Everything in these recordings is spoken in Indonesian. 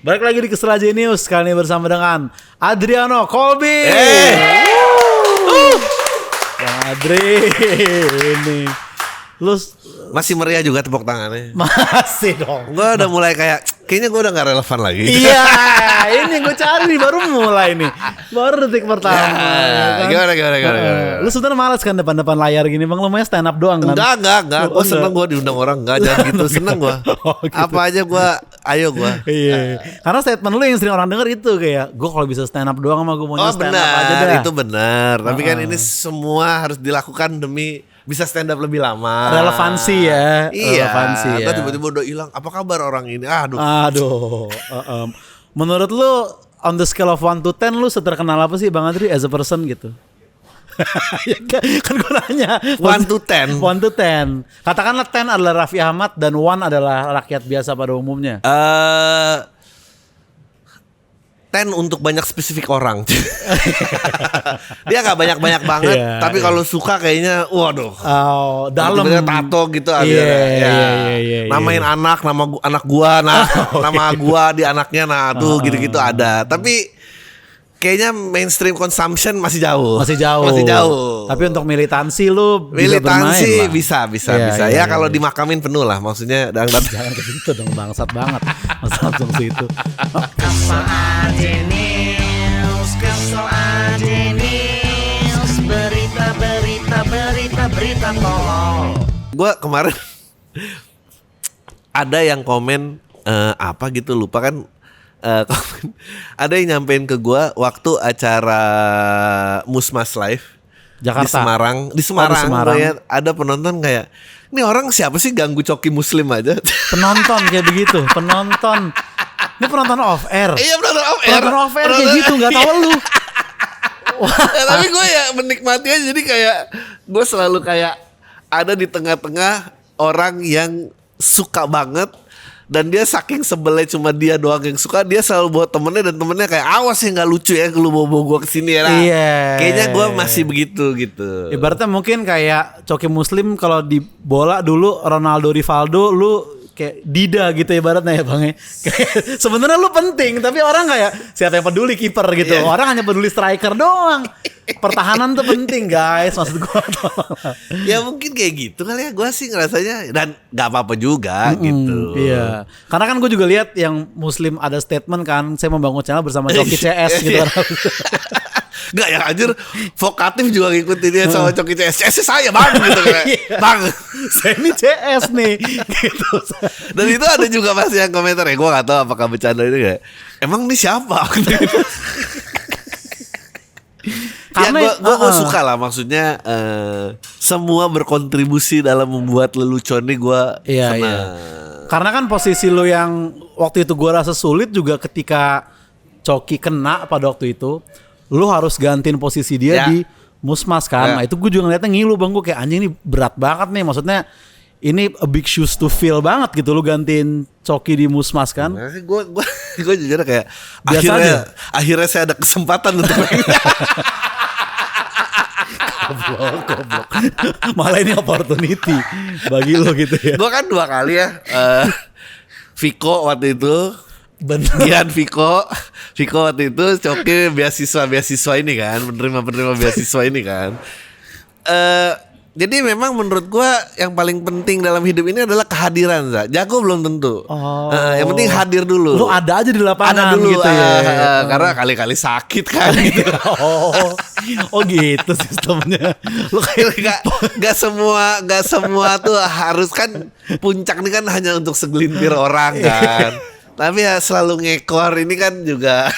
Balik lagi di Kesel Genius, kali ini bersama dengan Adriano Colby. Bang Adri, ini lu masih meriah juga tepuk tangannya. masih dong. Gue udah mulai kayaknya gue udah gak relevan lagi. Iya, ini gue cari nih, baru mulai nih, baru detik pertama. Ya, kan? Gimana? Lu sebenarnya malas kan depan layar gini, bang, lu maunya stand up doang kan? Enggak. Gue seneng gue diundang orang, enggak jangan gitu, seneng gue. Oh, gitu. Apa aja gue, ayo gue. Iya, karena statement lu yang sering orang denger itu kayak gue kalau bisa stand up doang sama gue maunya stand up aja benar, dah. itu benar. Tapi kan ini semua harus dilakukan demi bisa stand up lebih lama. Relevansi ya. Iya. Relevansi ya. Tiba-tiba udah hilang. Apa kabar orang ini? Aduh. Menurut lu on the scale of 1 to 10 lu seterkenal apa sih Bang Adri as a person gitu? Kan gue nanya 1 to 10. 1 to 10. Katakanlah 10 adalah Raffi Ahmad dan 1 adalah rakyat biasa pada umumnya. 10 untuk banyak spesifik orang. Dia gak banyak-banyak banget, Iya, tapi kalau suka kayaknya waduh. Oh, dalam tato gitu Iya. Namain anak, anak gua, nama gua di anaknya, tuh gitu-gitu ada. Tapi kayaknya mainstream consumption masih jauh. Masih jauh. Tapi untuk militansi lu militansi bisa. Iya. Ya kalau dimakamin penuh lah, maksudnya jangan ke situ dong, bangsat banget. Masa langsung situ. Berita tolong. Gue kemarin ada yang komen apa gitu lupa kan, komen, ada yang nyampein ke gue waktu acara Musmas Live Jakarta di Semarang. Kayak ada penonton kayak, ini orang siapa sih ganggu coki muslim aja. Penonton kayak begitu, penonton. Ini penonton off air. Iya, penonton off air kayak gitu, nggak tahu lu. Ya, tapi gue ya menikmati aja, jadi kayak gue selalu kayak ada di tengah-tengah orang yang suka banget, dan dia saking sebelnya cuma dia doang yang suka, dia selalu bawa temennya, dan temennya kayak awas ya nggak lucu ya lu bawa gue kesini ya. Iya. Kayaknya gue masih begitu gitu. Ibaratnya mungkin kayak coki muslim kalau di bola dulu Ronaldo Rivaldo, lu kayak Dida gitu ibaratnya ya Bang ya. Sebenarnya lu penting, tapi orang kayak siapa yang peduli kiper gitu. Yeah. Orang hanya peduli striker doang. Pertahanan tuh penting guys, maksud gua. Ya mungkin kayak gitu kali ya, gue sih ngerasanya, dan nggak apa-apa juga gitu. Iya. Karena kan gue juga lihat yang muslim ada statement kan, saya membangun channel bersama Coki CS gitu kan. Nggak ya anjir, vokatif juga ngikutin dia sama Coki CS. CS saya bang gitu kan. Bang, saya ini CS nih gitu. Dan itu ada juga masih yang komentar ya, gue gak tahu apakah bercanda ini kayak, emang ini siapa? Karena ya gue suka lah, maksudnya semua berkontribusi dalam membuat lelucon ini gue senang. Iya. Karena kan posisi lo yang waktu itu gue rasa sulit juga ketika Coki kena pada waktu itu, lu harus gantiin posisi dia di Musmas kan. Nah itu gue juga ngeliatnya ngilu bang, gue kayak anjing ini berat banget nih, maksudnya ini a big shoes to fill banget gitu, lu gantiin Coki di Musmas kan. Nah, gue jujur kayak akhirnya saya ada kesempatan untuk goblok. Malah ini opportunity bagi lo gitu ya. Gue kan 2 kali ya, Viko waktu itu. Bener. Viko waktu itu Coki beasiswa ini kan, penerima beasiswa ini kan. Jadi memang menurut gua yang paling penting dalam hidup ini adalah kehadiran, Za. Jago belum tentu. Yang penting hadir dulu. Lu ada aja di lapangan dulu, gitu ya. Karena kali-kali sakit kan. Gitu. Oh gitu sistemnya. Lu kayak Gak semua tuh harus kan, puncak ini kan hanya untuk segelintir orang kan. Tapi ya selalu ngekor ini kan juga.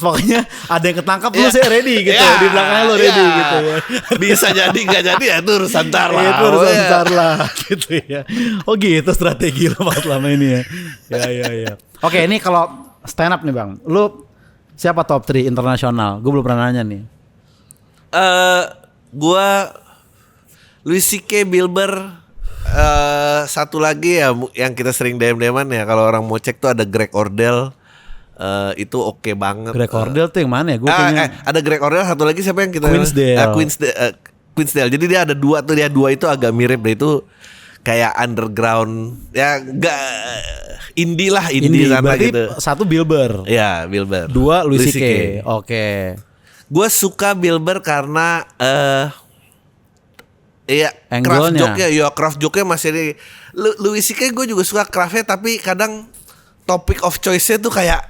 Pokoknya ada yang ketangkap lu saya ready gitu. Di belakangnya lu ready gitu ya. Bisa jadi gak jadi ya itu urusan ntar lah. Itu urusan ntar lah gitu ya. Oh gitu strategi lu pas lama ini ya. Ya. Oke, ini kalau stand up nih Bang, lu siapa top 3 internasional? Gue belum pernah nanya nih. Gua Louis C.K. Bilber. Satu lagi ya yang kita sering DM-DMan ya, kalau orang mau cek tuh ada Greg Ordell. Itu oke banget. Greg Ordell tuh yang mana ya? Gue ada Greg Ordell, satu lagi siapa yang kita Queensdale. Queensdale. Jadi dia ada 2 tuh, dia 2 itu agak mirip deh itu. kayak underground ya, enggak indie lah, indie sana berarti gitu. satu Bill Burr. Ya, Bill Burr. Dua Louis Louis C.K. C.K. Oke. Gue suka Bill Burr karena iya, craft Angle-nya. joke-nya, ya craft joke-nya masih di Louis C.K. gue juga suka craft-nya, tapi kadang topic of choice-nya tuh kayak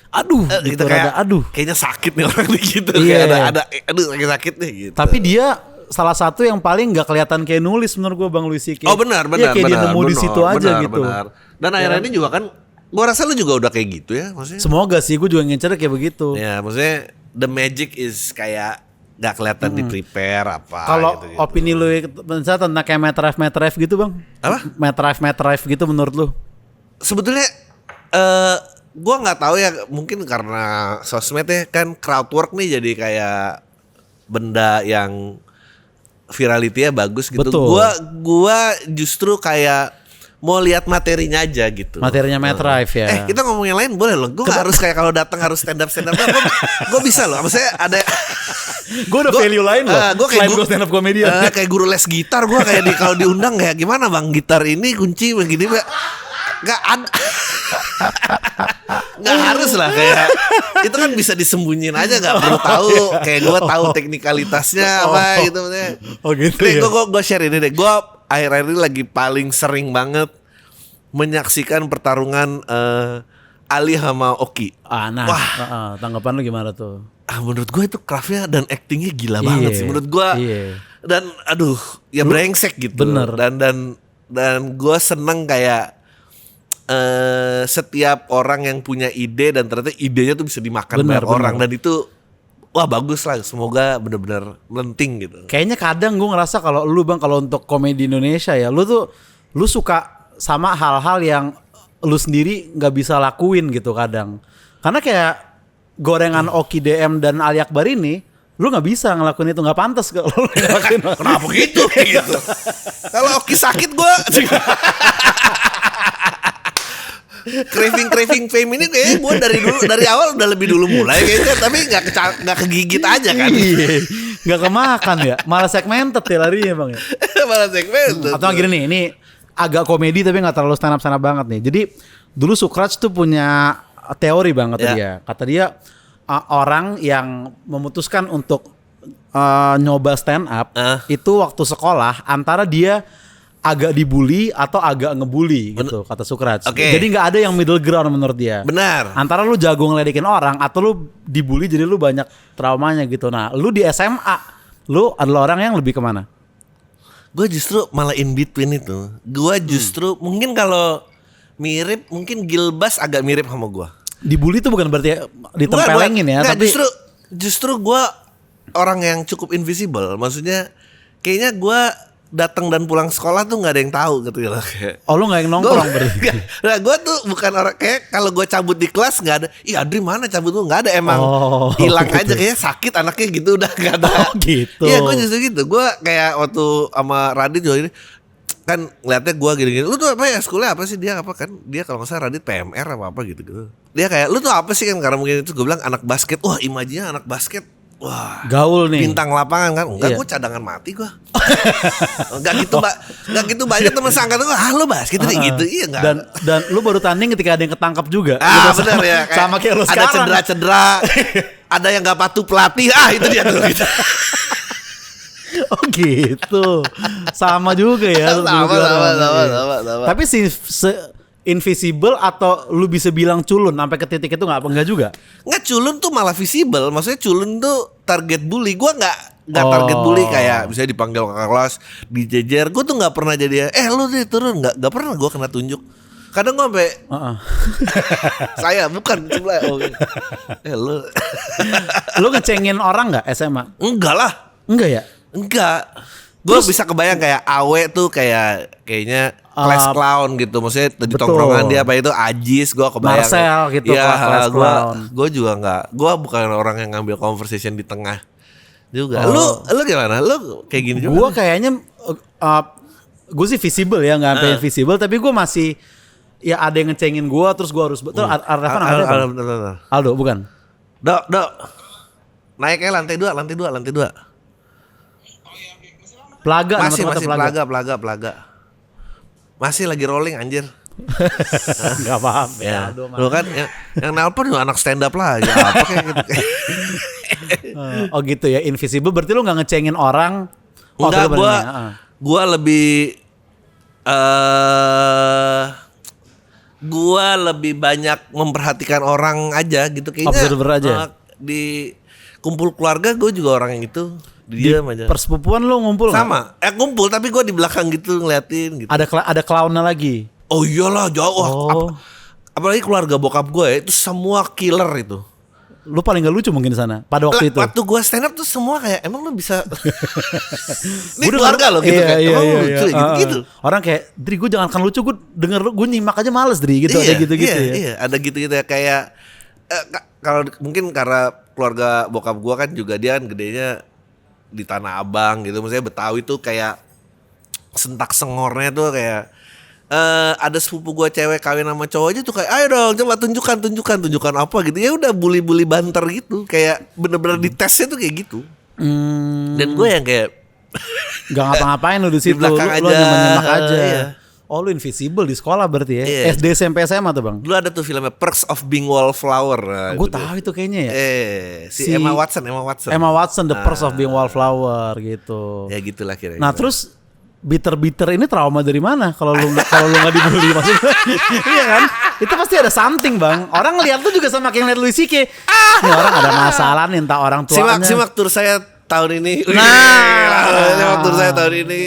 Aduh, gitu, gitu kayak rada aduh. kayaknya sakit nih orang nih gitu. Iya. Kayak ada aduh lagi sakit nih gitu. Tapi dia salah satu yang paling nggak kelihatan kayak nulis menurut gue Bang Louis C.K. Oh benar Iya, kayak dia nemu di situ aja gitu. Benar. Dan akhirnya ini juga kan, gua rasa lu juga udah kayak gitu ya, maksudnya. Semoga sih, gue juga ngincer kayak begitu. Ya, maksudnya the magic is kayak nggak kelihatan di prepare apa. Kalau gitu. opini lu misalnya tentang kayak Matref gitu Bang? Apa? Matref gitu menurut lu? Sebetulnya gua nggak tahu ya, mungkin karena sosmed ya kan, crowd work nih jadi kayak benda yang virality-nya bagus gitu. Betul. Gua justru kayak mau lihat materinya aja gitu. Materinya Matref ya. Kita ngomong yang lain boleh loh. Gue gak harus kayak kalau datang harus stand up. Gue bisa loh. Maksudnya ada. Gue ada value lain loh. Gue kayak gue stand up comedian. Kayak guru les gitar. Gue kayak kalau diundang kayak gimana bang, gitar ini kunci begini. Gak ada. Gak harus lah kayak. Itu kan bisa disembunyiin aja, gak perlu tahu. Kayak gue tahu teknikalitasnya apa gitu. Oh gitu Nih, ya. gue share ini deh. Gue akhir-akhir ini lagi paling sering banget menyaksikan pertarungan Ali sama Oki. Wah. Tanggapan lu gimana tuh? Menurut gue itu craftnya dan actingnya gila banget sih. Menurut gue. Dan aduh, ya brengsek gitu. Bener. Dan gue seneng kayak setiap orang yang punya ide dan ternyata idenya tuh bisa dimakan banyak orang, dan itu wah bagus lah. Semoga benar-benar melenting gitu. Kayaknya kadang gue ngerasa kalau lu Bang, kalau untuk komedi Indonesia ya, lu suka sama hal-hal yang lu sendiri nggak bisa lakuin gitu kadang. Karena kayak gorengan Oki DM dan Ali Akbar ini, lu nggak bisa ngelakuin itu, nggak pantas kalau lu ngelakuin. Kenapa gitu? Gitu. Kalau Oki sakit gue craving fame ini kayaknya gue dari awal udah lebih dulu mulai kayaknya, tapi nggak kegigit aja kan. Iya, nggak kemakan ya, malah segmented ya larinya Bang ya. Malah segmented. Atau gini nih, ini agak komedi tapi nggak terlalu stand up banget nih. Jadi dulu Socrates tuh punya teori Bang, kata dia. Kata dia orang yang memutuskan untuk nyoba stand up itu waktu sekolah antara dia agak dibully atau agak ngebully gitu, kata Socrates. Jadi nggak ada yang middle ground menurut dia. Benar. Antara lu jago ngeledekin orang atau lu dibully jadi lu banyak traumanya gitu. Nah, lu di SMA, lu adalah orang yang lebih kemana? Gue justru malah in between itu. Gue justru mungkin kalau mirip, mungkin Gilbas agak mirip sama gue. Dibully itu bukan berarti ditempelengin ya, tapi justru gue orang yang cukup invisible. Maksudnya kayaknya gue datang dan pulang sekolah tuh nggak ada yang tahu gitu ya. Oh, lu nggak yang nongkrong berarti? Nah, gue tuh bukan orang kayak kalau gue cabut di kelas nggak ada. Ih, Adri mana cabut tuh, nggak ada, emang hilang gitu. aja, kayaknya sakit anaknya gitu, udah nggak ada. Oh gitu. Iya, gue justru gitu. Gue kayak waktu sama Radit juga ini kan ngeliatnya gue gini-gini. Lu tuh apa ya, sekolahnya apa sih? Dia apa kan? Dia kalau nggak salah Radit PMR apa gitu. Dia kayak, lu tuh apa sih kan? Karena mungkin itu gue bilang anak basket. Wah, imajinya anak basket. Wah, gaul nih, bintang lapangan kan? Enggak, gue cadangan mati gue. Enggak gitu banyak teman seangkatan gue. Lu basket gitu, iya enggak? Dan lu baru tanding ketika ada yang ketangkap juga. Gitu, benar ya. Sama kayak lu ada sekarang. Ada cedera, ada yang nggak patuh pelatih. Itu dia tuh. Gitu. Oh gitu, sama juga ya. Sama. Tapi invisible atau lu bisa bilang culun sampai ke titik itu enggak juga? Nggak, culun tuh malah visible. Maksudnya culun tuh target bully. Gua nggak target bully kayak bisa dipanggil kakak kelas, dijejer. Gua tuh nggak pernah jadi lu nih turun, nggak pernah gua kena tunjuk. Kadang gua sampai saya bukan sebelah. Lu ngecengin orang nggak SMA? Enggak lah. Enggak ya? Enggak. Gue bisa kebayang kayak Awe tuh kayaknya class clown gitu. Maksudnya di tongkrongan dia apa itu Ajis, gue kebayang. Marcel gitu, class clown. Gue juga enggak. Gue bukan orang yang ngambil conversation di tengah juga. Lu gimana? Lu kayak gini juga? Gue kayaknya gue sih visible ya, nggak sampai invisible, tapi gue masih ya ada yang ngecengin gue, terus gue harus betul. Aldo bukan? Dok. Naiknya lantai 2. Pelaga, masih pelaga. Masih lagi rolling anjir. Enggak apa-apa Ya, Aldo mah. lu kan yang nelpon juga anak stand up lah, ya apa kayak gitu. Oh gitu ya, invisible berarti lu nggak ngecengin orang. Enggak, gitu benernya. gua lebih gua lebih banyak memperhatikan orang aja gitu kayaknya. Observer aja. Di kumpul keluarga gue juga orang yang itu Di diam aja. persepupuan lu ngumpul nggak? Sama, ngumpul tapi gue di belakang gitu ngeliatin gitu. Ada clownnya lagi. Oh iyalah jauh. Oh. Apalagi keluarga bokap gue ya, itu semua killer itu. Lu paling gak lucu mungkin di sana pada waktu itu. Waktu gue stand up tuh semua kayak emang lu bisa. Ini Gua keluarga lo gitu kan. Emang lu lucu ya, gitu. Orang kayak, Dri gue jangan kan lucu, gue denger lu, gue nyimak aja males Dri gitu. Ada gitu-gitu ya. Iya, ada gitu-gitu ya kayak kalau mungkin karena keluarga bokap gue kan juga dia kan gedenya di Tanah Abang gitu. Maksudnya Betawi tuh kayak sentak sengornya tuh kayak ada sepupu gue cewek kawin sama cowok aja tuh kayak ayo dong coba tunjukkan apa gitu. Ya udah bully banter gitu. Kayak bener-bener di tesnya tuh kayak gitu. Dan gue yang kayak Gak ngapa-ngapain lu di situ. Di belakang Lu aja. nyimak aja. Iya. Oh lu invisible di sekolah berarti ya. Iya. SD, SMP, SMA tuh bang. dulu ada tuh filmnya Perks of Being Wallflower. Nah, Gue itu tahu itu kayaknya ya. si Emma Watson. Emma Watson, The Perks of Being Wallflower gitu. Ya gitulah kira-kira. Nah terus bitter ini trauma dari mana? Kalau lu nggak dibully maksudnya, iya kan? Itu pasti ada something bang. Orang ngeliat tuh juga sama kayak ngeliat Louis C.K. Ini orang ada masalah nih, entah orang tuanya. Simak tur saya tahun ini. Nah. Tur saya tahun ini.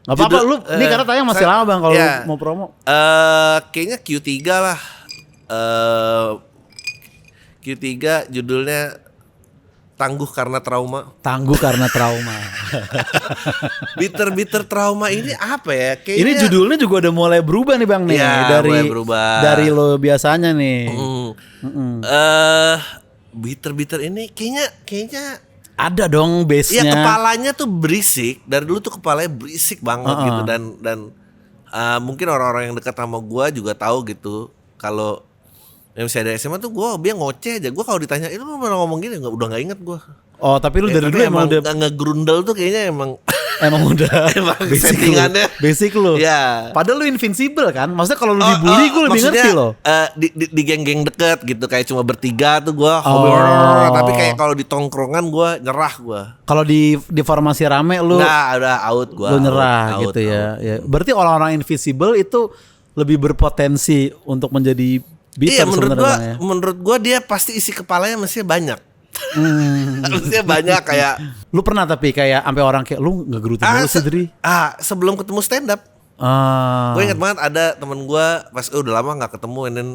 Gak apa-apa lu. Ini karena tayang masih lama bang. Kalau ya. lu mau promo. Kayaknya Q3 lah. Q3 judulnya Tangguh Karena Trauma. Tangguh karena trauma. Bitter trauma ini apa ya? Kayaknya Ini judulnya juga udah mulai berubah nih bang nih. Iya, Dari mulai berubah. Dari lo biasanya nih. Bitter ini kayaknya Ada dong base-nya. ya kepalanya tuh berisik. Dari dulu tuh kepalanya berisik banget gitu dan mungkin orang-orang yang dekat sama gua juga tahu gitu kalau yang misalnya dari SMA tuh gue biar ngoceh aja. Gue kalau ditanya itu lu pernah ngomong gini udah nggak inget gue. Oh tapi lu dari dulu emang udah ngegrundel tuh kayaknya emang udah emang basic settingannya. Basic lu. Ya. Padahal lu invincible kan. Maksudnya kalau lu dibully gue lebih ngerti loh. Di geng-geng deket gitu kayak cuma bertiga tuh gue tapi kayak kalau di tongkrongan gue nyerah gue. Kalau di formasi rame lu udah out gue. lu nyerah gitu ya. Ya. Berarti orang-orang invisible itu lebih berpotensi untuk menjadi bitter sebenarnya. Menurut gua dia pasti isi kepalanya mestinya banyak. Mestinya banyak kayak. Lu pernah tapi kayak sampai orang kayak lu nggak gerutu mulu sih Dri. Sebelum ketemu stand up. Gue ingat banget ada temen gua pas udah lama nggak ketemu and then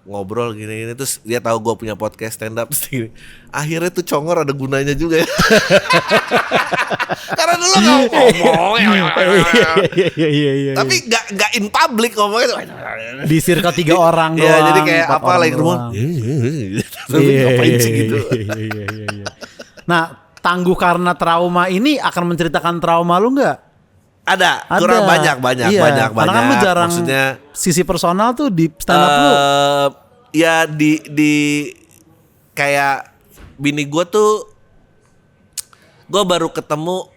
ngobrol gini terus dia tahu gua punya podcast stand up gini. Akhirnya tuh congor ada gunanya juga ya. Karena dulu nggak ngomong. Iya. Tapi nggak in public ngomongnya tuh. Di circle 3 orang doang. Iya, jadi kayak 4 apa orang lagi rumah. Iya, Ngapain sih gitu. Iya. Nah, Tangguh Karena Trauma ini akan menceritakan trauma lu nggak? Ada, kurang banyak. Karena kan lu jarang maksudnya sisi personal tuh di stand up lu. Ya di kayak bini gue tuh gue baru ketemu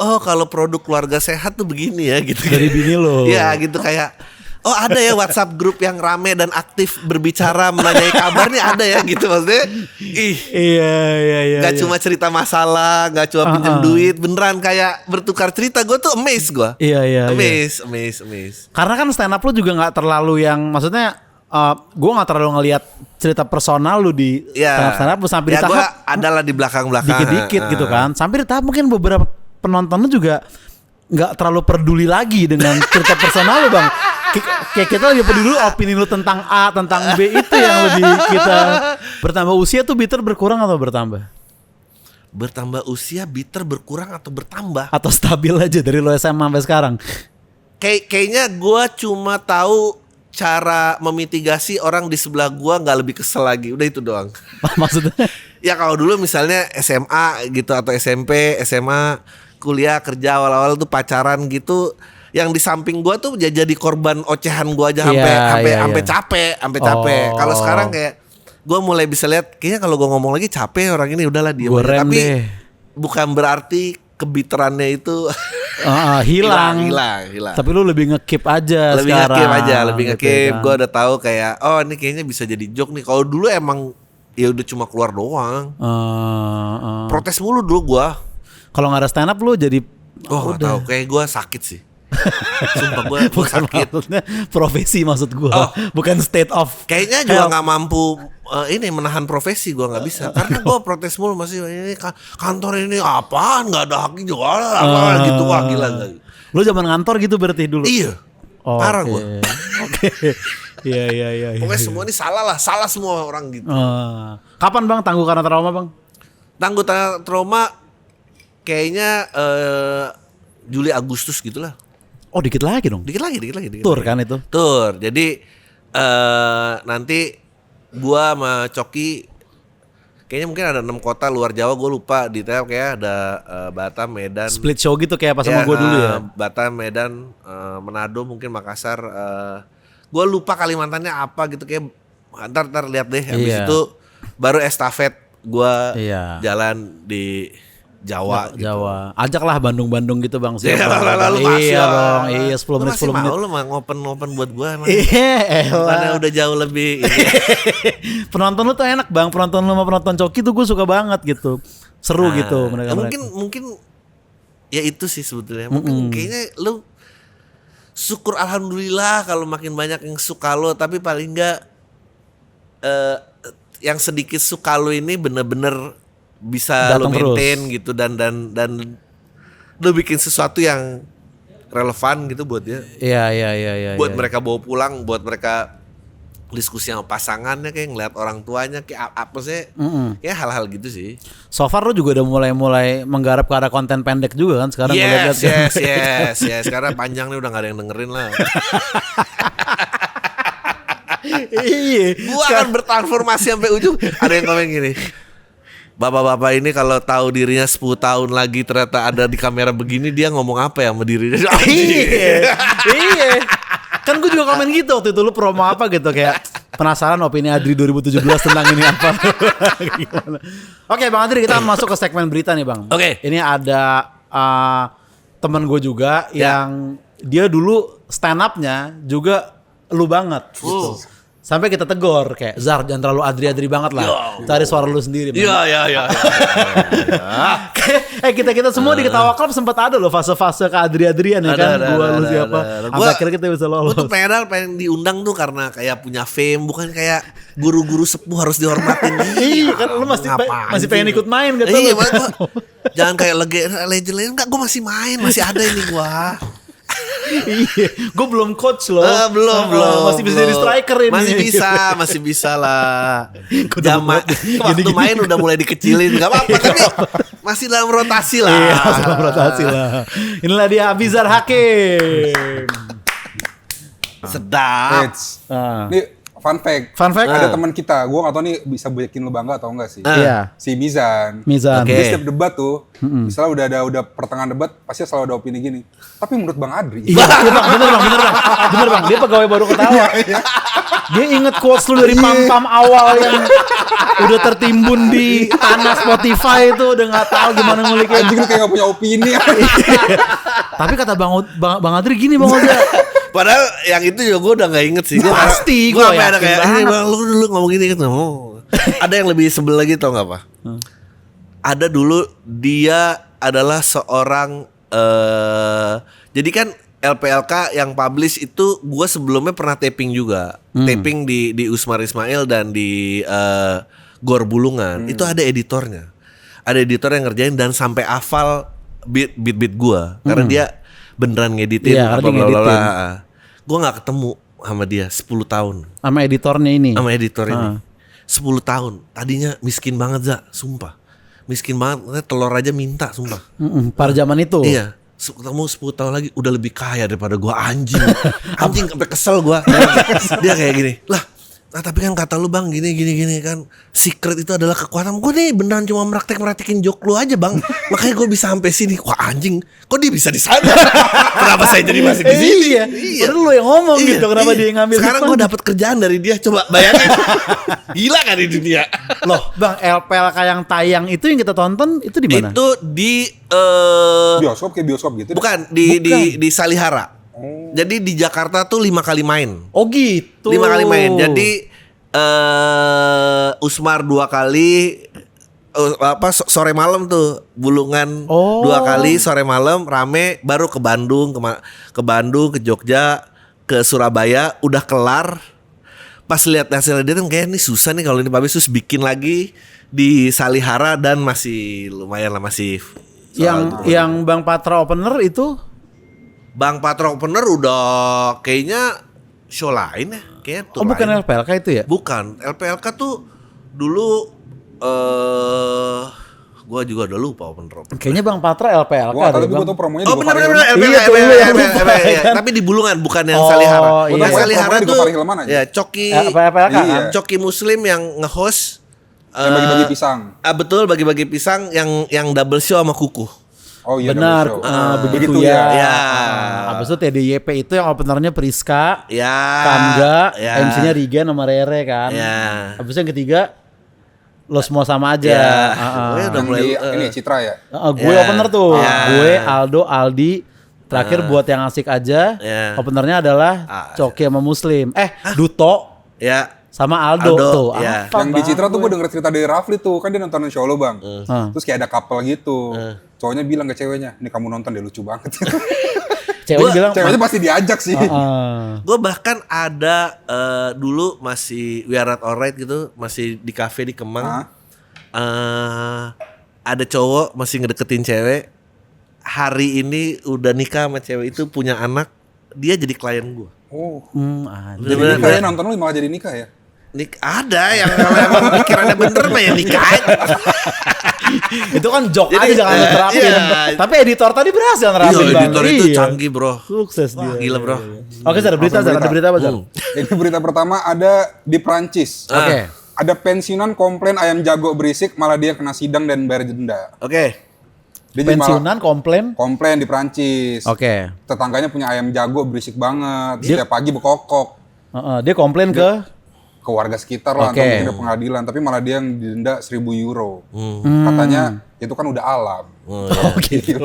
kalau produk keluarga sehat tuh begini ya gitu. Dari bini lo. Iya gitu kayak ada ya WhatsApp grup yang rame dan aktif berbicara menanyai kabar nih ada ya gitu maksudnya. Iya. Gak cuma cerita masalah, gak cuma pinjem duit, beneran kayak bertukar cerita. Gue tuh amazed gue. Iya. Amazed. Karena kan stand up lu juga nggak terlalu yang maksudnya gue nggak terlalu ngelihat cerita personal lu di stand up lu sampai di tahap gue adalah di belakang dikit-dikit gitu kan. Sampai di tahap mungkin beberapa penonton lu juga nggak terlalu peduli lagi dengan cerita personal lu bang. Kayak kita lebih peduli opini lu tentang A, tentang B itu yang lebih kita bertambah usia tuh bitter berkurang atau bertambah? Bertambah usia bitter berkurang atau bertambah? Atau stabil aja dari lo SMA sampai sekarang? Kayaknya gue cuma tahu cara memitigasi orang di sebelah gue nggak lebih kesel lagi. Udah itu doang. Maksudnya? Ya kalau dulu misalnya SMA gitu atau SMP, SMA, kuliah, kerja awal-awal tuh pacaran gitu. Yang di samping gue tuh jadi korban ocehan gue aja sampai capek. Kalau sekarang kayak gue mulai bisa lihat kayaknya kalau gue ngomong lagi capek orang ini udahlah diem aja. Tapi bukan berarti kebiterannya itu hilang. Hilang. Tapi lu lebih nge-keep aja Lebih sekarang. nge-keep aja, lebih gitu nge-keep. kan. Gue udah tahu kayak, oh ini kayaknya bisa jadi joke nih. Kalau dulu emang ya udah cuma keluar doang. Protes mulu dulu gue. Kalau nggak ada stand up lu jadi Oh nggak tahu, kayak gue sakit sih. Sumpah gue bukan sakit. maksudnya profesi maksud gua, Oh. bukan state of. Kayaknya juga nggak mampu ini menahan profesi, gue nggak bisa karena gue protes mulu masih ini kantor ini apaan nggak ada haknya juga apa gitu, wah gila gak. Lu zaman ngantor gitu berarti dulu. Iya Oh, parah oke. gue. Oke. Iya. Pokoknya semua ini salah semua orang gitu. Kapan bang tangguh karena trauma bang? Tangguh trauma kayaknya Juli Agustus gitulah. Oh dikit lagi dong. Dikit lagi. Tur kan itu. Tur. Jadi nanti gua sama Coki kayaknya mungkin ada 6 kota luar Jawa, gue lupa detail, kayak ada Batam, Medan. Split show gitu kayak pas sama gua dulu ya. Batam, Medan, Manado, mungkin Makassar. Gue lupa Kalimantannya apa gitu, kayak ntar lihat deh. Habis Iya. itu baru estafet gua Iya. jalan di Jawa gitu. Jawa. Ajaklah Bandung gitu bang. Ya, lalu iya dong. Iya 10 menit 10 menit. Lu mah ngopen buat gua emang. Iya Karena elah. udah jauh lebih ini. Penonton lu tuh enak bang. Penonton lu sama penonton Coki tuh gue suka banget gitu. Seru gitu mereka. Mungkin ya itu sih sebetulnya. Mungkin kayaknya lu syukur alhamdulillah kalau makin banyak yang suka lo, tapi paling enggak yang sedikit suka lo ini bener-bener bisa lo Datang maintain gitu dan lo bikin sesuatu yang relevan gitu buat dia. Iya. Buat mereka bawa pulang, buat mereka diskusi sama pasangannya, kayak ngeliat orang tuanya, kayak apa sih, ya hal-hal gitu sih. So far lu juga udah mulai menggarap ke arah konten pendek juga kan sekarang. Yes. Kan? Sekarang panjang nih udah gak ada yang dengerin lah. Iya. Gua akan bertransformasi sampai ujung. Ada yang komen gini, bapak-bapak ini kalau tahu dirinya 10 tahun lagi ternyata ada di kamera begini, dia ngomong apa ya sama dirinya? Iya. Kan gue juga komen gitu waktu itu, lu promo apa gitu, kayak penasaran opini Adri 2017 tentang ini apa. Gimana? Oke Bang Adri, kita masuk ke segmen berita nih Bang. Oke. Ini ada teman gue juga yang dia dulu stand up-nya juga lu banget gitu. Sampai kita tegur kayak, Zar jangan terlalu Adri banget lah. Cari suara lu sendiri. Iya. Kita semua di Ketawa Club sempat ada loh fase-fase ke Adrian ya kan. Gua lu siapa. Sampai akhirnya kita bisa lolos. Gue tuh pengen diundang tuh karena kayak punya fame, bukan kayak guru-guru sepuh harus dihormatin. Iya kan lu masih pengen ikut main gitu. Iya, jangan kayak legend enggak, gue masih main, masih ada ini gua. Iya, gue belum coach loh. Belum. Masih bisa jadi striker ini. Masih bisa lah. Udah Waktu main udah mulai dikecilin, nggak apa-apa. Tapi masih dalam rotasi lah. Iya, dalam rotasi lah. Inilah dia Abizar Hakim. Sedap. Ini fun fact. Ada teman kita, gue gak tau nih bisa bikin lo bangga atau enggak sih. Iya. Si Mizan. Oke. Dia setiap debat tuh, misalnya udah pertengahan debat, pasti selalu ada opini gini. Tapi menurut Bang Adri, Iya bang, bener bang. Dia pegawai baru ketawa. Dia inget quotes lu dari pam-pam awal yang udah tertimbun di tanah Spotify itu, udah nggak tahu gimana nguliknya. anjing lu kayak gak punya opini. Tapi kata bang Adri gini bang Oza. Padahal yang itu juga gue udah gak inget sih. Pasti, gue gua sampai ada yakin kayak, banget. bang lu dulu ngomong gini kan. Ada yang lebih sebel lagi tau gak apa? Ada dulu dia adalah seorang jadi kan LPLK yang publish itu gue sebelumnya pernah taping juga. Taping di Usmar Ismail dan di Gor Bulungan. Itu ada editornya. Ada editor yang ngerjain dan sampai hafal beat gue. Karena dia beneran ngeditin Iya, apa karena dia ngeditin. Gue gak ketemu sama dia 10 tahun. Sama editornya ini. Sama editor ini 10 tahun. Tadinya miskin banget Za, sumpah. Miskin banget, telur aja minta, sumpah. Pada zaman itu. Iya. Ketemu 10 tahun lagi udah lebih kaya daripada gua, anjing. Anjing sampai kesel gua. Dia kayak gini, lah Nah tapi kan kata lu bang gini kan, secret itu adalah kekuatan. Gue nih beneran cuma praktekin joke lu aja bang. Makanya gue bisa sampai sini. Wah anjing, kok dia bisa di sana? Kenapa saya jadi masih di sini? Iya. Padahal lu yang ngomong gitu, kenapa dia yang ngambil? Sekarang gue dapat kerjaan dari dia. Coba bayangin. Gila kan di dunia. Loh, Bang, LPLK yang tayang itu yang kita tonton itu di mana? Itu di Bioskop kayak bioskop gitu. bukan di Salihara. Jadi di Jakarta tuh 5 kali main. Oh gitu. 5 kali main. Jadi Usmar 2 kali, sore malam tuh Bulungan 2 kali sore malam rame, baru ke Bandung, ke Bandung, ke Jogja, ke Surabaya udah kelar. Pas lihat hasilnya dia kan kayak ini susah nih kalau ini Babes terus bikin lagi di Salihara dan masih lumayan lah masih. Yang Bang Patra opener itu Bang Patra opener udah kayaknya show lain ya, kayaknya tour bukan lain. LPLK itu ya? Bukan, LPLK tuh dulu gua juga udah lupa opener. Kayaknya Bang Patra LPLK Wah, deh, tapi Bang. gue tuh promonya Oh di benar Gofar Hilman. LPLK, Iya, tuh, lu yang lupa, iya. kan? Tapi di Bulungan bukan yang Oh, Salihara. iya. Yang Salihara Promonya di tuh Gofar Hilman aja. ya Coki LPLK Iya. kan? Coki Muslim yang nge-host Yang bagi-bagi pisang. betul bagi-bagi pisang yang double show sama Kuku. Oh iya. Benar, double show. begitu Begitu ya. ya. Habis itu TDYP itu yang openernya Priska, Ya. Kangga, ya. MC-nya Rigen sama Rere kan. Ya. Habis itu yang ketiga lo semua sama aja. Ya. Heeh. Gue udah Yang mulai di ini Citra ya. Gue Ya. opener tuh. Ya. Gue, Aldo, Aldi. Terakhir buat yang asik aja. Ya. Openernya adalah Coki sama Muslim. Duto ya. sama Aldo, tuh. ya. Apa, Yang di Bang? Citra tuh gue denger cerita dari Rafli tuh. Kan dia nontonin show lo bang. Terus kayak ada couple gitu. Cowoknya bilang ke ceweknya, ini kamu nonton deh lucu banget. Ceweknya bilang, Ceweknya pasti diajak sih. Gue bahkan ada dulu masih We Are Not Alright gitu, masih di kafe di Kemang. Ada cowok masih ngedeketin cewek. Hari ini udah nikah sama cewek itu, punya anak. Dia jadi klien gue. Oh. anjir. Jadi kayaknya nonton lu malah jadi nikah ya? Ada yang kalau emang pikirannya bener mah ya nikah aja. Itu kan joke Jadi, aja jangan lu terapin. iya. Tapi editor tadi berhasil nerapin, Iya, Bang. editor itu Iya. canggih bro. Sukses Wah, dia. gila bro. Oke, Zar, berita Zar. Ada berita apa, Zar? Ini berita pertama ada di Prancis. Oke. Ada pensiunan komplain ayam jago berisik malah dia kena sidang dan bayar denda. Oke. Dia jadi malah Pensiunan komplain. komplain di Prancis. Oke. Tetangganya punya ayam jago berisik banget. Dia- Setiap pagi bekokok. Dia komplain ke Ke warga sekitar lah, Oke. atau mungkin ke pengadilan. Tapi malah dia yang didenda 1.000 euro. Katanya itu kan udah alam. Oh gitu.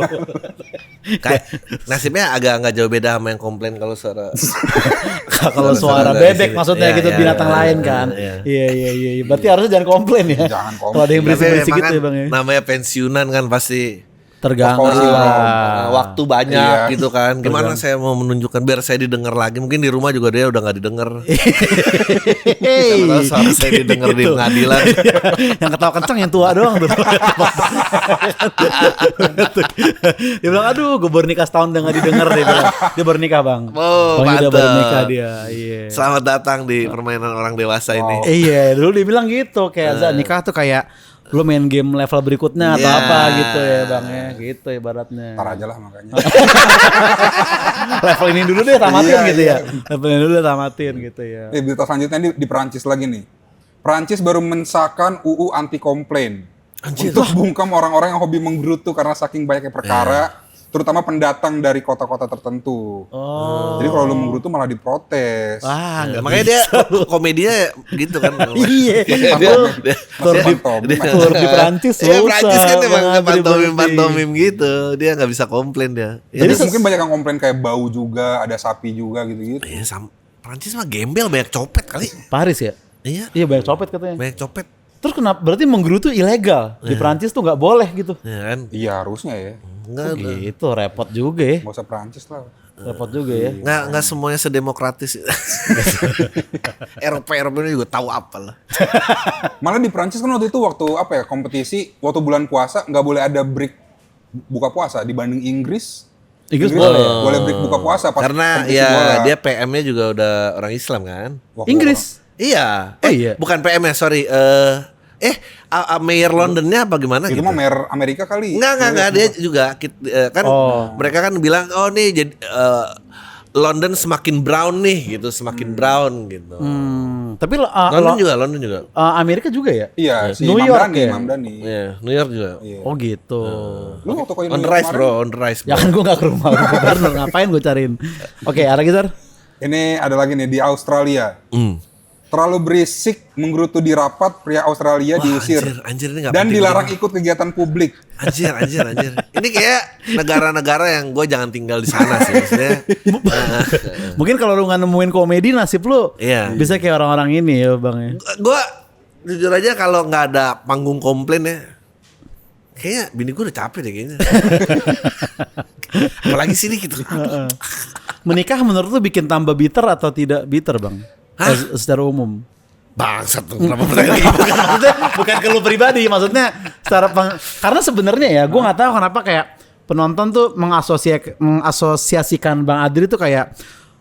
Kayak nasibnya agak nggak jauh beda sama yang komplain kalau suara. Kalau suara Suara bebek dari maksudnya sini. gitu, Iya, binatang iya, lain iya, kan. iya. Iya. Berarti harusnya jangan komplain ya. Jangan komplain. Kalau ada yang berisik-berisik Tapi gitu ya, memang Bang ya. namanya pensiunan kan pasti Terganggu. Pos-posi, Bro. waktu banyak Iya. gitu kan. Gimana saya mau menunjukkan biar saya didengar lagi. Mungkin di rumah juga dia udah nggak didengar. Karena tahu suara saya didengar di Gitu. pengadilan. Yang ketawa kenceng yang tua doang tuh. Dia bilang, aduh gue baru nikah setahun udah gak didengar. Dia baru nikah, Bang. Oh, Bang udah mantap. baru nikah dia. Iya. Selamat datang di permainan orang dewasa ini. Iya, dulu dia bilang gitu, kayak Za, nikah tuh kayak lu main game level berikutnya atau Iya. apa gitu ya, Bang ya. Gitu ibaratnya. Ntar aja lah makanya. Level ini dulu deh tamatin Iya, gitu iya. ya. Level ini dulu deh tamatin gitu ya. Berita selanjutnya di Perancis lagi nih. Perancis baru mensahkan UU anti komplain. Untuk bungkam orang-orang yang hobi menggerutu karena saking banyaknya perkara, terutama pendatang dari kota-kota tertentu. Oh. Jadi kalau lu menggerutu malah diprotes. Wah, nggak Makanya dia komedinya gitu kan. Iya. Tur di tur di Perancis Iya, susah. Perancis kan emang mengantri pantomim gitu. Dia nggak bisa komplain dia. Jadi Jadi mungkin banyak yang komplain kayak bau juga, ada sapi juga gitu-gitu. Iya, Perancis mah gembel, banyak copet kali. Paris ya? Iya, Iya banyak copet katanya. banyak copet. Terus kenapa? Berarti menggerutu ilegal di Perancis tuh nggak boleh gitu. Ya kan? Iya harusnya ya. Enggak, Gitu repot juga ya. Gak usah Perancis lah. Repot juga ya. enggak semuanya sedemokratis. Eropa ini juga tahu apa lah. Malah di Perancis kan waktu itu waktu kompetisi, waktu bulan puasa nggak boleh ada break buka puasa dibanding Inggris. Inggris boleh ya? Boleh break buka puasa pas Karena kompetisi bola. ya dia PM-nya juga udah orang Islam kan. Wah, Inggris. Iya. Oh, iya. Bukan PM-nya, sorry. Mayor Londonnya apa gimana itu gitu? mah mayor Amerika kali. Enggak dia juga kan Oh. mereka kan bilang oh nih jadi London semakin brown nih gitu, semakin brown gitu. Tapi London juga. Amerika juga ya? Iya, si New Imam York Dhani, ya? Imam Dhani. Iya, New York juga. Iya. Oh gitu. Lu waktu ke On New the York rise kemarin, bro, on the rise bro. Ya kan gue gak ke rumah gubernur, ngapain gue cariin. Oke, ada lagi Zar? Ini ada lagi nih di Australia. Terlalu berisik menggerutu di rapat, pria Australia diusir. Anjir ini gak Dan penting dilarang banget. ikut kegiatan publik. Anjir. Ini kayak negara-negara yang gue jangan tinggal di sana sih maksudnya. Mungkin kalau lu gak nemuin komedi nasib lu Iya. bisa kayak orang-orang ini ya bang ya. Gue jujur aja kalau nggak ada panggung komplain ya, kayaknya bini gue udah capek deh kayaknya. Apalagi sini gitu. Menikah menurut lu bikin tambah bitter atau tidak bitter bang? Secara umum. Bangsat tuh, kenapa pertanyaan gitu? Maksudnya bukan ke lu pribadi, maksudnya karena sebenarnya ya gue nggak tahu kenapa kayak penonton tuh mengasosiasikan Bang Adri tuh kayak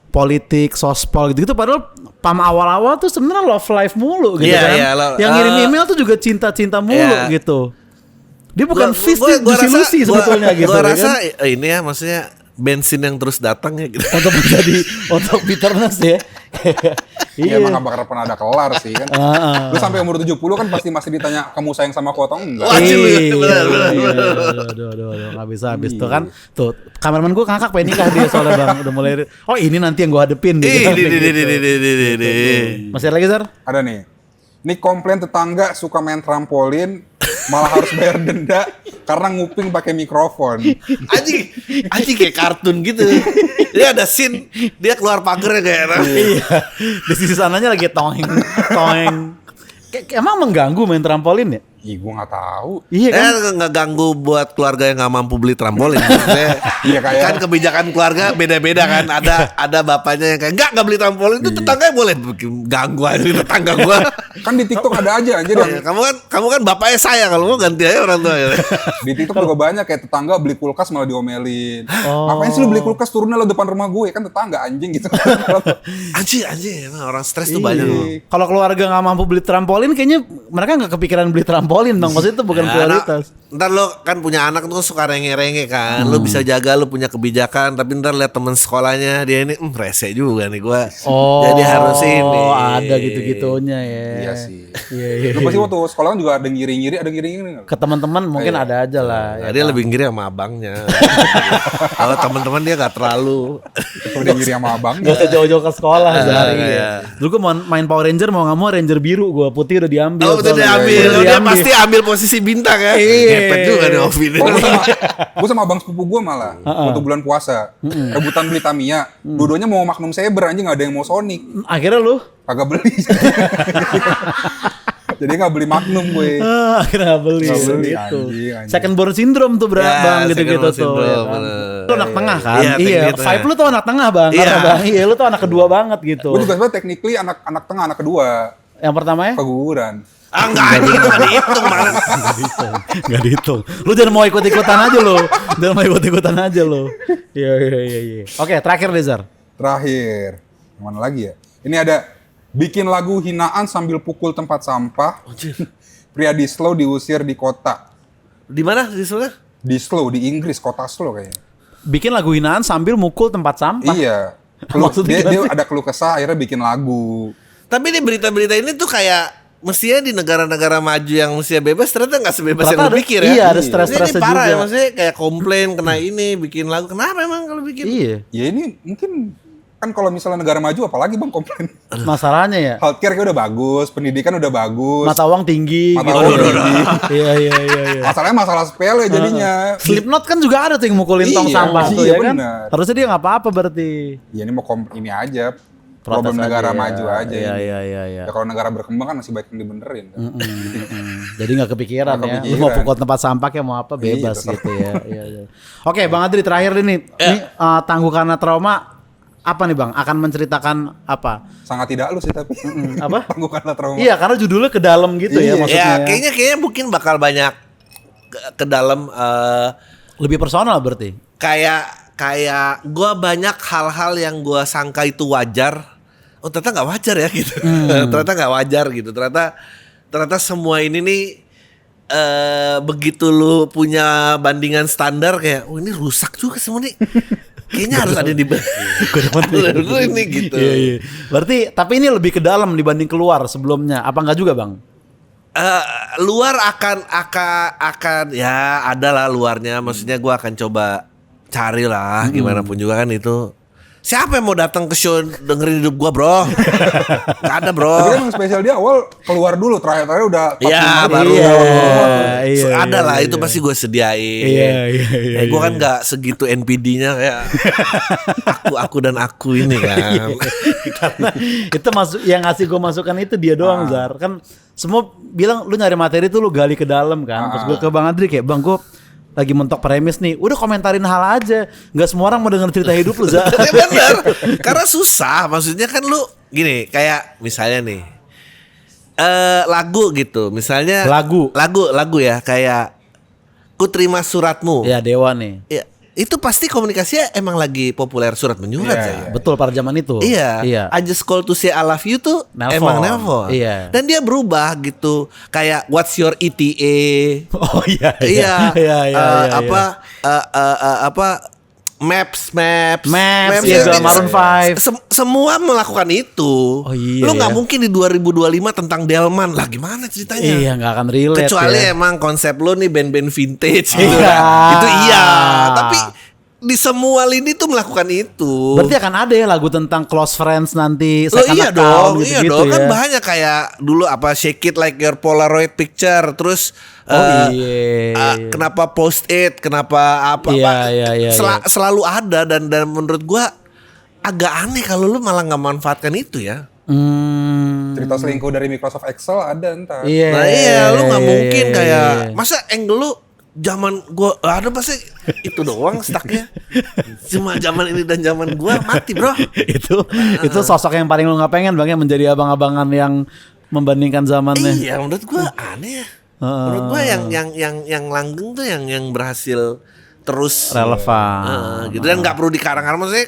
politik, sospol gitu padahal awal-awal tuh sebenarnya love life mulu gitu Iya, kan. iya, Yang ngirim email tuh juga cinta-cinta mulu Iya. gitu. Dia bukan fish, Gua disillusi sebetulnya gitu. Gue ya rasa kan? ini ya maksudnya bensin yang terus datang ya gitu. untuk bitterness ya. Ya Iya. emang gak bakal pernah ada kelar sih kan. Lu sampai umur 70 kan pasti masih ditanya kamu sayang sama aku atau enggak. Wah, anjir lu ya, Iya, benar. aduh, nggak bisa habis tuh kan. Tuh, kameramen gue ngakak pengen nikah dia soalnya bang, udah mulai. Oh ini nanti yang gue hadepin gitu. Masih ada lagi Zar? Ada nih. Ini komplain tetangga suka main trampolin malah harus bayar denda karena nguping pakai mikrofon. Anjing kayak kartun gitu. Dia ada scene dia keluar pagernya kayak. Iya. Di sisi sananya lagi toeng. Emang mengganggu main trampolin ya? Ih, gue nggak tahu. Iya kan? Nggak ganggu buat keluarga yang nggak mampu beli trampolin. Maksudnya, Iya, kayak- kan kebijakan keluarga beda-beda kan. Ada bapaknya yang kayak nggak beli trampolin itu tetangganya boleh ganggu aja tetangga gua. Kan di TikTok ada aja anjir yang kamu kan bapaknya saya kalau mau ganti aja orang tua. di TikTok juga banyak kayak tetangga beli kulkas malah diomelin. Oh. Ngapain sih lu beli kulkas turunnya lo depan rumah gue kan tetangga anjing gitu. Anjing emang orang stres tuh Iya. banyak loh. Kalau keluarga nggak mampu beli trampolin, kayaknya mereka nggak kepikiran beli trampolin dong. Maksudnya itu bukan prioritas. Ntar lo kan punya anak tuh suka renge-renge kan. Lo bisa jaga lo punya kebijakan. Tapi ntar lihat temen sekolahnya dia ini rese juga nih gua. Jadi harus ini. Ada gitu-gitunya ya. Iya sih. Iya. Lu pasti waktu sekolah kan juga ada ngiri-ngiri nggak? Ke teman-teman mungkin ada aja lah. Nah, dia lebih ngiri sama abangnya. Kalau teman-teman dia gak terlalu. Itu ada ngiri sama abang. Gak usah jauh-jauh ke sekolah Zari. iya. Dulu gue mau main Power Ranger mau nggak mau Ranger biru gue, putih udah diambil. Oh betul dia ambil. Udah Dia diambil. pasti ambil posisi bintang ya. Ngepet juga nih Ovi ini. Oh, gue sama abang sepupu gue malah waktu bulan puasa rebutan beli Tamiya. Dua-duanya mau Magnum Saber anjing nggak ada yang mau Sonic. Akhirnya lu? Kagak beli. Jadi nggak beli Magnum gue. Akhirnya nggak beli. Nggak beli, Gitu. anjing. Second born syndrome tuh Ya, bang gitu-gitu second born tuh. Ya syndrome, kan? bener. Lu anak tengah kan? Iya, Iya. teknik tengah. Vibe lu tuh anak tengah bang. Iya. Karena bang, iya lu tuh anak kedua banget gitu. Gue juga sebenarnya technically anak tengah, anak kedua. Yang pertama ya? Keguguran. Enggak dihitung mana. Gak dihitung. Lu jangan mau ikut-ikutan aja lo. Jangan mau ikut-ikutan aja lo. Iya. Oke, terakhir Dezar. Terakhir, mana lagi ya? Ini ada bikin lagu hinaan sambil pukul tempat sampah. Pria di Slough diusir di kota. Di mana di sana? Di Slough, di Inggris, kota Slough kayaknya. Bikin lagu hinaan sambil mukul tempat sampah. Iya. Maksudnya Dia gimana sih? ada keluh kesah, akhirnya bikin lagu. Tapi ini berita-berita ini tuh kayak mestinya di negara-negara maju yang mestinya bebas ternyata nggak sebebas Ternyata yang lu ada- pikir ya. iya, ada Ini stres-stresnya parah juga. ya maksudnya kayak komplain kena ini bikin lagu. Kenapa emang kalau bikin? Iya. Ya ini mungkin kan kalau misalnya negara maju apalagi bang komplain. Masalahnya ya. Healthcare udah bagus, pendidikan udah bagus. Mata uang tinggi. Mata gitu. uang tinggi. Iya. Masalahnya masalah sepele jadinya. Slipknot kan juga ada tuh yang mukulin tong Iya, sampah tuh iya, ya kan. benar. Harusnya dia nggak apa-apa berarti. Ya ini mau ini aja. Protes Problem aja negara ya. maju aja. ini. Iya. Ya kalau negara berkembang kan masih baik yang dibenerin. Kan? Jadi nggak kepikiran Nggak ya. Lu kepikiran. mau pukul tempat sampah kayak mau apa bebas Iya, gitu ya. Iya. Oke, Bang Adri terakhir ini. Ini tangguh karena trauma apa nih Bang? Akan menceritakan apa? Sangat tidak lu sih tapi. Apa? Tangguhkanlah trauma. Iya, karena judulnya ke dalam gitu ya Iya. maksudnya. Ya kayaknya mungkin bakal banyak ke dalam Lebih personal berarti. kayak gue banyak hal-hal yang gue sangka itu wajar. Oh ternyata nggak wajar ya gitu. Ternyata nggak wajar gitu. Ternyata semua ini nih begitu lu punya bandingan standar kayak, oh ini rusak juga semua nih. kayaknya harus ada di dulu ini gitu. Iya, iya. Berarti tapi ini lebih ke dalam dibanding keluar sebelumnya. Apa enggak juga, Bang? Luar akan ya ada lah luarnya. Maksudnya gue akan coba cari lah gimana pun juga kan itu. Siapa yang mau datang ke show dengerin hidup gua, bro? Gak ada, bro. Tapi kan yang spesial dia awal keluar dulu, terakhir udah top Iya, 5 baru. Iya, Ada lah, iya, itu pasti gue sediain. Iya. Gue kan nggak segitu NPD-nya kayak aku dan aku ini kan. Karena itu masuk yang ngasih gue masukan itu dia doang, Zar. Kan semua bilang lu nyari materi tuh lu gali ke dalam kan. Pas gue ke Bang Adri kayak, Bang, gue lagi mentok premis nih, udah komentarin hal aja. Nggak semua orang mau denger cerita hidup lu, Zar. Ya bener, karena susah. Maksudnya kan lu gini, kayak misalnya nih lagu gitu, misalnya lagu ya, kayak ku terima suratmu. Ya Dewa nih. Ya, itu pasti komunikasinya emang lagi populer surat menyurat ya. Betul pada zaman itu. Iya. I just call to say I love you tuh emang nelpon. Iya. Dan dia berubah gitu. Kayak what's your ETA? Oh iya. Apa Maps iya, Maroon 5. Semua melakukan itu. Oh iya. Lu nggak mungkin di 2025 tentang Delman lah, gimana ceritanya? Iya, nggak akan relate. Kecuali ya. emang konsep lu nih band-band vintage gitu. Iya. Itu iya. Tapi di semua lini tuh melakukan itu. Berarti akan ada ya lagu tentang close friends nanti. Iya dong, gitu dong. Kan ya. banyak kayak dulu apa Shake It Like Your Polaroid Picture, terus kenapa Post It, kenapa apa, selalu ada dan menurut gua agak aneh kalau lu malah nggak manfaatkan itu ya. Cerita selingkuh dari Microsoft Excel ada ntar. Iya, lu nggak mungkin kayak masa angle lu zaman gua ada pasti itu doang stucknya. Cuma zaman ini dan zaman gua mati, bro. itu sosok yang paling lu nggak pengen, Bang, ya, menjadi abang-abangan yang membandingkan zamannya. Iya, menurut gua aneh ya. Menurut gue yang langgeng tuh yang berhasil terus relevan gitu dan nggak perlu dikarang-karang. Maksudnya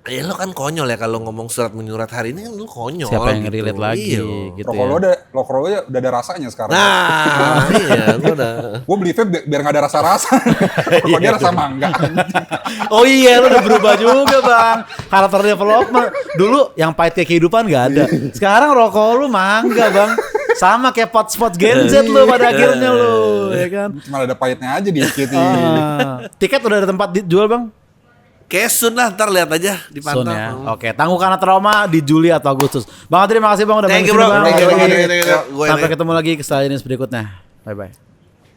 ya lo kan konyol ya kalau ngomong surat menyurat hari ini kan lo konyol. Siapa yang gitu. relate lagi gitu rokok ya. Rokok lo udah ada rasanya sekarang. Nah iya gue udah. Gue beli vape biar gak ada rasa-rasa. Rokok dia rasa mangga. Oh iya, lo udah berubah juga, Bang. Karakter development. Dulu yang pahit kayak kehidupan gak ada. Sekarang rokok lu mangga, Bang. Sama kayak pot-pot Gen Z lu pada akhirnya lu, ya kan? Cuma ada pahitnya aja dikit. Tiket udah ada tempat dijual, Bang? Kayak Sun lah, ntar lihat aja di Sun pantau. ya. Oke, Tangguh Karena Trauma di Juli atau Agustus. Bang Adri, makasih, Bang, udah main Thank you, kesini, bro. Bang. Thank you. Sampai ketemu lagi ke setelah ini berikutnya. Bye-bye.